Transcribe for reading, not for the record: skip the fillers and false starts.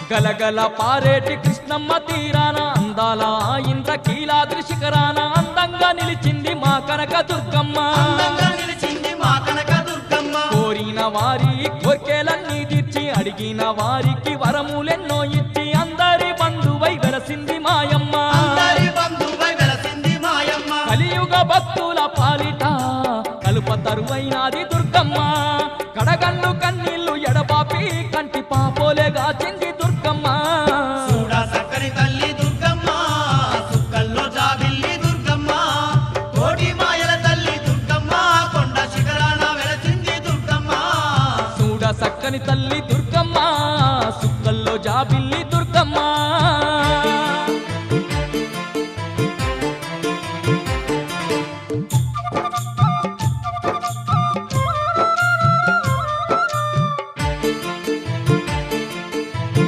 గలగల పారేటి కృష్ణమ్మ తీరాన అందాల ఇంద్రకీలాద్రి శిఖరాన అందంగా నిలిచింది మా కనక దుర్గమ్మ కోరిన వారి కోర్కెలన్నీ తీర్చి అడిగిన వారికి వరములెన్నో ఇచ్చి అందరి బంధువై వెలసింది మాయమ్మ కలియుగ భక్తుల పాలిట కలుప తరువైనాది దుర్గమ్మ కడగన్ను కన్నీళ్లు ఎడబాపి కంటి పాపోలే గాచింది దుర్గమ్మ సక్కని తల్లి దుర్గమ్మ సుక్కల్లో జాబిల్లి దుర్గమ్మ కోటి మాయల తల్లి దుర్గమ్మ కొండ శిఖరాన వెలసింది దుర్గమ్మ చూడ సక్కని తల్లి దుర్గమ్మ సుక్కల్లో జాబిల్లి